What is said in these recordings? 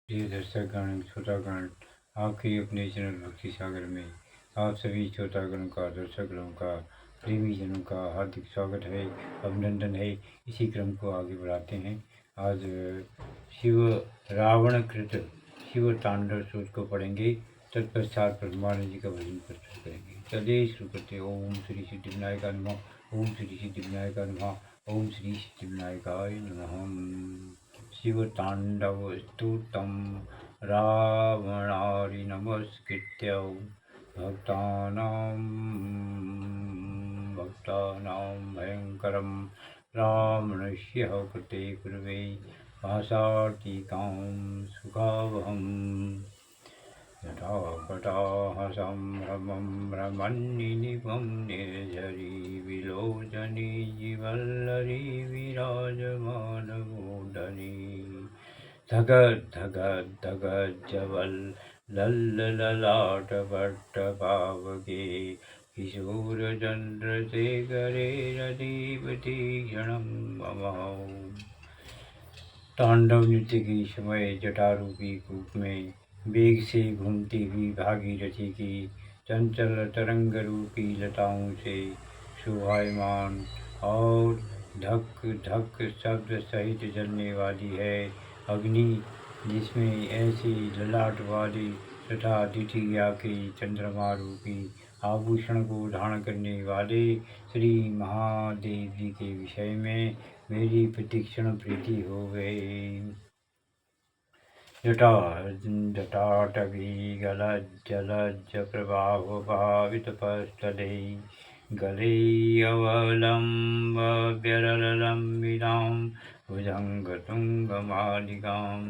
प्रिय दर्शकगण, श्रोतागण, आपके अपने चैनल भक्ति सागर में आप सभी श्रोतागणों का, दर्शकगणों का, प्रेमी जनों का हार्दिक स्वागत है, अभिनंदन है। इसी क्रम को आगे बढ़ाते हैं। आज शिव रावण कृत शिव तांडव सूत्र को पढ़ेंगे। तत्पश्चात ब्रह्मानंद जी का भजन प्रस्तुत करेंगे। चलिए शुरू करते हैं। ओम श्री सिद्धिविनायकाय नमः। ओम श्री सिद्धिविनायकाय नमः। ओम श्री सिद्धिविनायकाय नमः। शिवताण्डवस्तुतं रावणारि नमस्कृत्य भक्तानां भयङ्करं रावणस्य कृते कुर्वे भासार्तिकां सुखावहम्। जटाकटाः सम्भ्रमं भ्रमन्निनिपं निर्झरी विलोचनी जिवल्लरी विराजमानमूर्धनि धगज्जवल् लल्ललाटपट्टपावके किशोरचन्द्रशेखरे रतिपतीक्षणं मम। तांडव नृत्य के समय जटारूपी कूप में वेग से घूमती हुई भागीरथी की चंचल तरंग रूपी लताओं से शोभायमान और धक धक शब्द सहित जलने वाली है अग्नि, जिसमें ऐसी ललाट वाली तथा द्वितीया के चंद्रमा रूपी आभूषण को धारण करने वाले श्री महादेव जी के विषय में मेरी प्रतीक्षण प्रीति हो गई। जटाटवी गलज्जलज्ज प्रवाह भावितपस्थले गले अवलम्ब्यरलम्बितां भुजङ्गतुङ्गमालिकां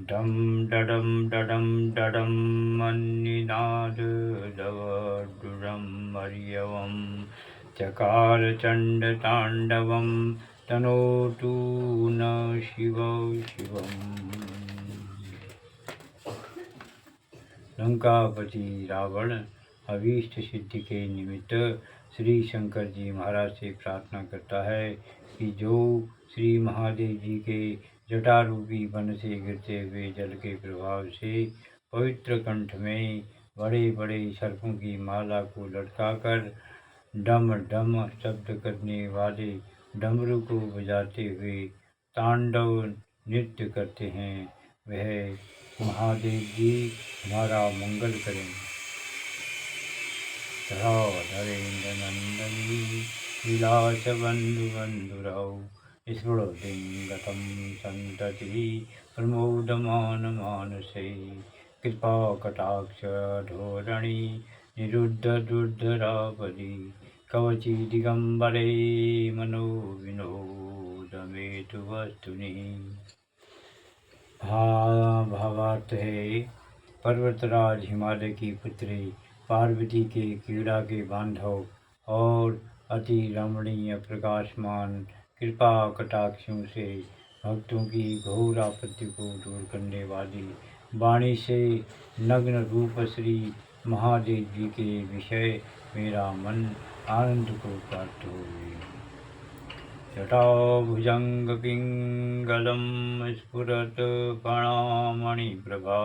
डं डडं डडं डडं मन्निनादवडुरं हर्यवं चकार चण्डताण्डवं तनोतु न शिव शिवम्। लंकापति रावण अभीष्ट सिद्धि के निमित्त श्री शंकर जी महाराज से प्रार्थना करता है कि जो श्री महादेव जी के जटारूपी वन से गिरते हुए जल के प्रभाव से पवित्र कंठ में बड़े बड़े सर्पों की माला को लटकाकर डम डम शब्द करने वाले डमरू को बजाते हुए तांडव नृत्य करते हैं, वह महादेव जी हमारा मंगल करें। धरेन्द्र नंदनी विलास बंधु बंधुरौ स्फुरदिंगतं संतति प्रमोदमान मानसे कृपा कटाक्ष धोरणी निरुद्ध दुर्धरापदि कवची दिगंबरे मनो विनोदमेतु वस्तुनि। भावार्थ है, पर्वतराज हिमालय की पुत्री पार्वती के क्रीड़ा के बांधव और अति रमणीय प्रकाशमान कृपा कटाक्षों से भक्तों की घोर आपत्ति को दूर करने वाली वाणी से नग्न रूप श्री महादेव जी के विषय मेरा मन आनंद को प्राप्त हो गई। जटाभुजंगपिंगलम स्फुरत फणामणिप्रभा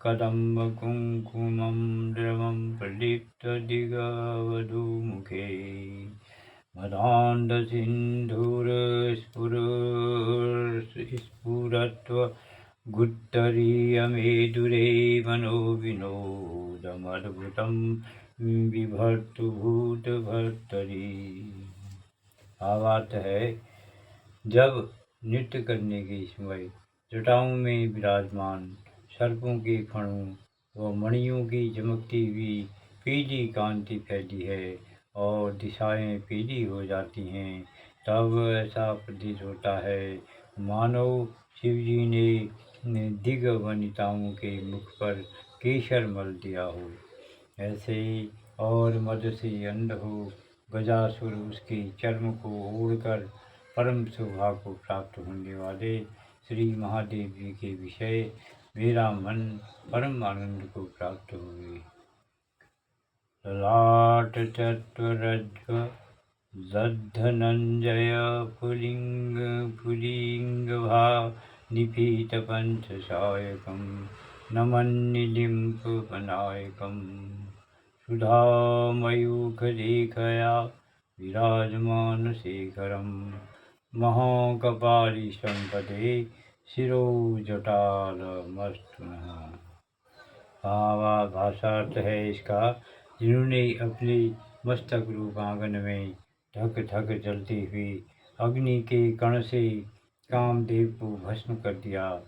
कदम्बकुङ्कुमं द्रवं प्रदीप्तदिगवधूमुखे मदान्धसिन्धुरस्फुरत्वगुत्तरीयमेदुरे मनो विनोदमद्भुतं बिभर्तु भूतभर्तरि। भावार्थ है, जब नृत्य करने के समय जटाओं में विराजमान सर्पों के फणों व मणियों की चमकती हुई पीली कांति फैली है और दिशाएं पीली हो जाती हैं, तब ऐसा प्रतीत होता है मानो शिवजी ने दिग वनिताओं के मुख पर केसर मल दिया हो। ऐसे और मद से अंध हो गजासुर उसके चर्म को ओढ़कर परम शोभा को प्राप्त होने वाले श्री महादेव जी के विषय मेरा मन परम आनंद को प्राप्त हुए। ललाट चत्वरज्व दद्धनंजय पुलिंग निपीतपञ्चसायकं नमन्निलिम्पवनायकं सुधामयूखलेखया विराजमानशेखरं महाकपालिसम्पदे शिरोजटालमस्तु नः। भावाभाषार्थ है इसका, जिन्होंने अपने मस्तक रूप आंगन में धक धक जलती हुई अग्नि के कण से कामदेव को भस्म कर दिया,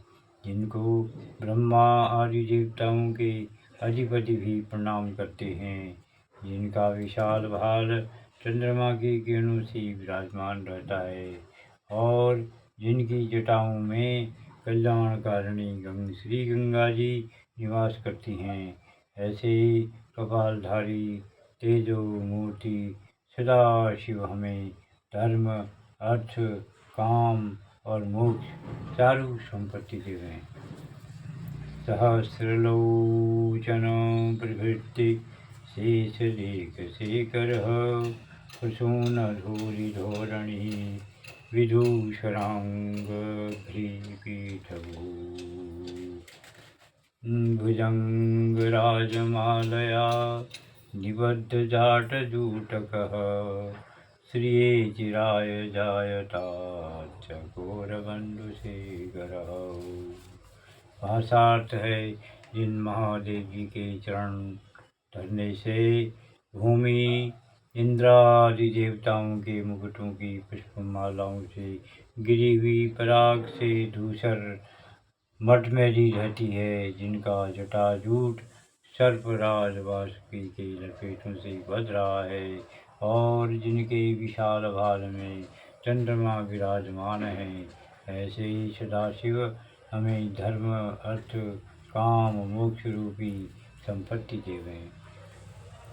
जिनको ब्रह्मा आदि देवताओं के अधिपति भी प्रणाम करते हैं, जिनका विशाल भाल चंद्रमा के किरणों से विराजमान रहता है और जिनकी जटाओं में कल्याणकारिणी श्री गंगा जी निवास करती हैं, ऐसे कपालधारी तेजो मूर्ति सदा शिव हमें धर्म, अर्थ, काम और मोक्ष चारों संपत्ति देवें। सहस्रलोचन प्रभृति शेषलेख शेखर कुसुमधूलिधोरणी विदूषराङ्गभ्रीपीठभू भुजङ्गराजमालया निबद्धजाटजूटकः श्रिये चिराय जायताच्च घोरबन्धुशेखरः। भाषार्थ है, जिन महादेव जी के चरण धरने से भूमि इंद्रादि देवताओं के मुकुटों की पुष्पमालाओं से गिरी हुई पराग से धूसर मटमैली रहती है, जिनका जटाजूट सर्पराज वासुकी के लपेटों से बध रहा है और जिनके विशाल भाल में चंद्रमा विराजमान है, ऐसे ही सदाशिव हमें धर्म, अर्थ, काम, मोक्ष रूपी संपत्ति देवें।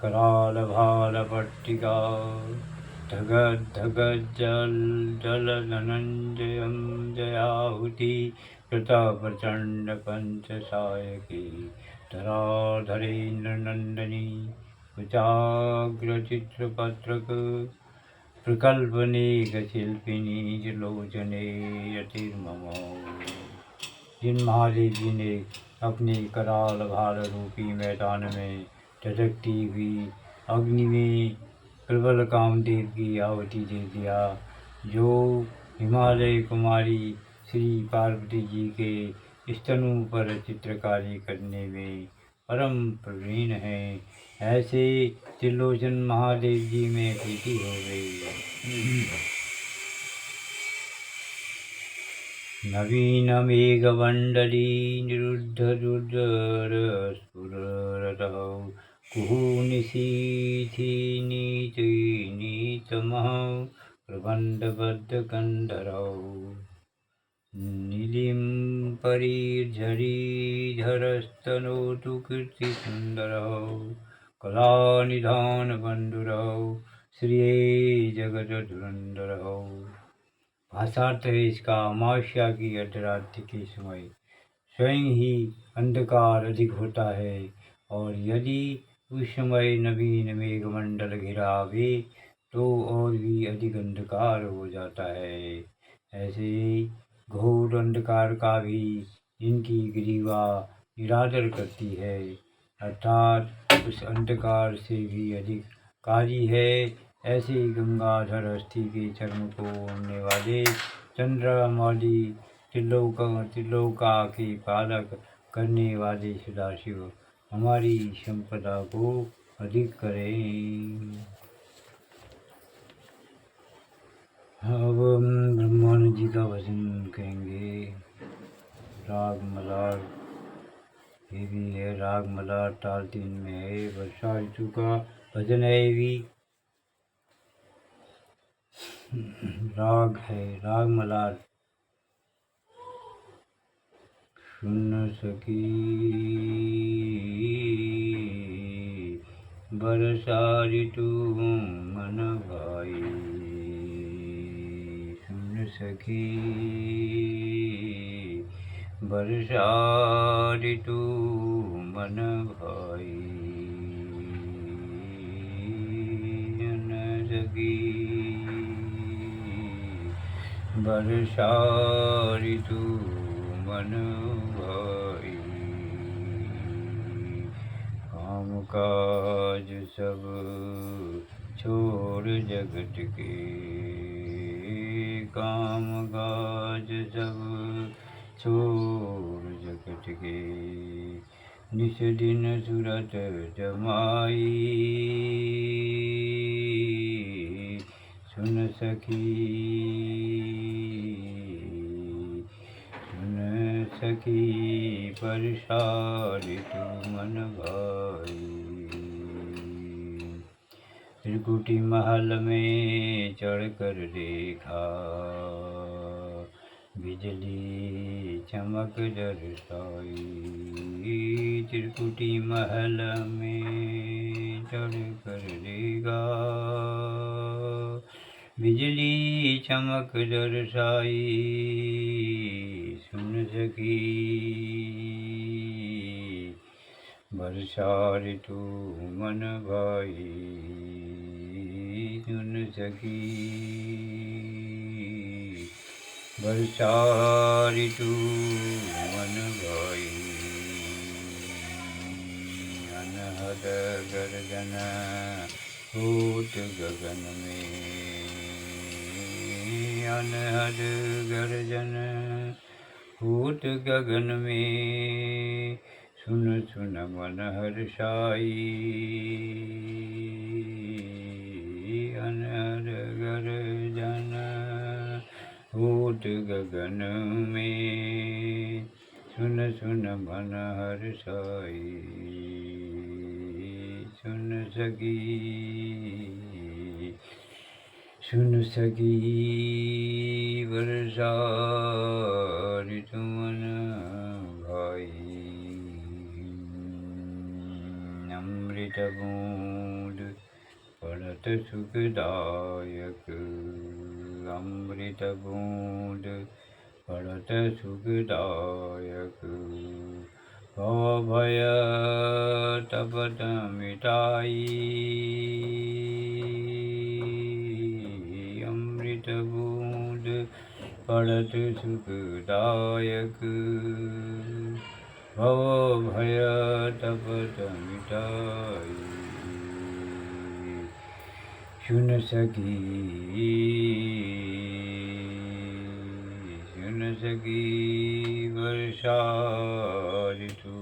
कराल भाल पट्टिका धगद धगद जल जल धनंजयम जयाहुति कृता प्रचंड पंचसायकी धराधरेन्द्र नंदनी कुचाग्र चित्रपत्रक प्रकल्पनेक शिल्पिनी लोचने यतिर्मम। जिन महादेव जी ने अपने कराल भाल रूपी मैदान में टटकती हुई अग्नि में प्रबल कामदेव की आहुति दे दिया, जो हिमालय कुमारी श्री पार्वती जी के स्तनों पर चित्रकारी करने में परम प्रवीण हैं, ऐसे त्रिलोचन महादेव जी में प्रीति हो गई। नवीन मेघमंडली निरुद्ध रुद्र स्फुरतः कुहूनिशीथि नीति नीतमः प्रबन्धबद्धकन्धरौ नीलिम्परीर्झरीधरस्तनोतु कीर्तिसुन्दरौ कलानिधानबन्धुरौ श्रिये जगदधुरन्धरौ। भाषार्थ है इसका, अमावस्या की अर्धरात्रि के समय स्वयं ही अंधकार अधिक होता है और यदि उस समय नवीन मेघमंडल घिरा आवे तो और भी अधिक अंधकार हो जाता है। ऐसे ही घोर अंधकार का भी इनकी ग्रीवा निरादर करती है, अर्थात उस अंधकार से भी अधिक काली है। ऐसे गंगाधर हस्ती के चर्म को ओढ़ने वाले चंद्रमाली त्रिलोका के पालक करने वाले सदाशिव हमारी संपदा को अधिक करें। अब ब्रह्मानंद जी का भजन कहेंगे। राग मलार, ये भी है राग मलार, ताल 3 में है। वर्षा ऋतु का भजन है ये भी। राग है राग मलार। सुन सकी बरसा ऋतु मन भाई, सुन सकी बरसा ऋतु मन भाई, सुन सकी बरसा ऋतु मन भाई। काम काज सब छोड़ जगत के, काम काज सब छोड़ जगत के, निस दिन सूरत जमाई। सुन सखी परसारी तू मन भाई। त्रिकुटी महल में चढ़कर देखा, बिजली चमक बरसाई। त्रिकुटी महल में चढ़कर देखा, बिजली चमक बरसाई। सुन सखी बरसा ऋतु मन भाई। सुन सखी बरसा ऋतु मन भाई। अनहद गर्जन होत गगन में, अनहद गर्जन होत गगन में। सुन सुन मन हर्षाई। अनहद गर्जन होत गगन में, सुन सुन मन हर्षाई। सुन सखी बरसा ऋतु मन भाई। अमृत बूंद पड़त सुखदायक, अमृत बूंद पड़त सुखदायक। भव भय तपत मिटाई, अमृत बूंद पड़त सुखदायक। भव भय तपत मिटाई। सुन सखी वर्षा ऋतु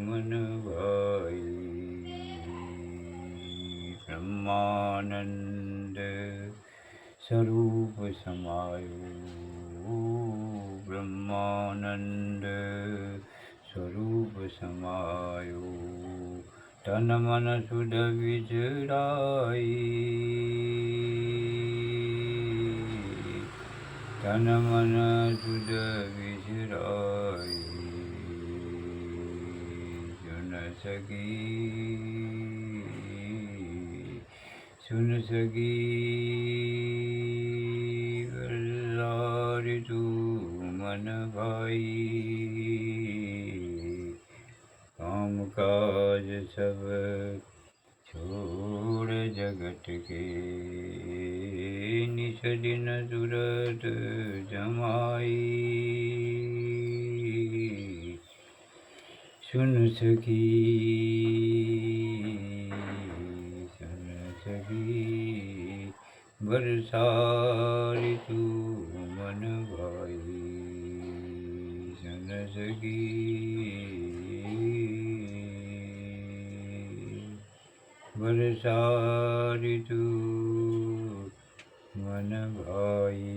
मन भाई। ब्रह्मानंद स्वरूप समायो, ब्रह्मानंद स्वरूप समायो। तन मन सुध विचराई, तन मन सुध विचराई। सुन सखी बरसा ऋतु मन भाई। काम काज सब छोड़ जगत के, निस दिन सूरत जमाई। सुन सखी बरसा ऋतु मन भाई। सुन सखी बरसा ऋतु मन भाई।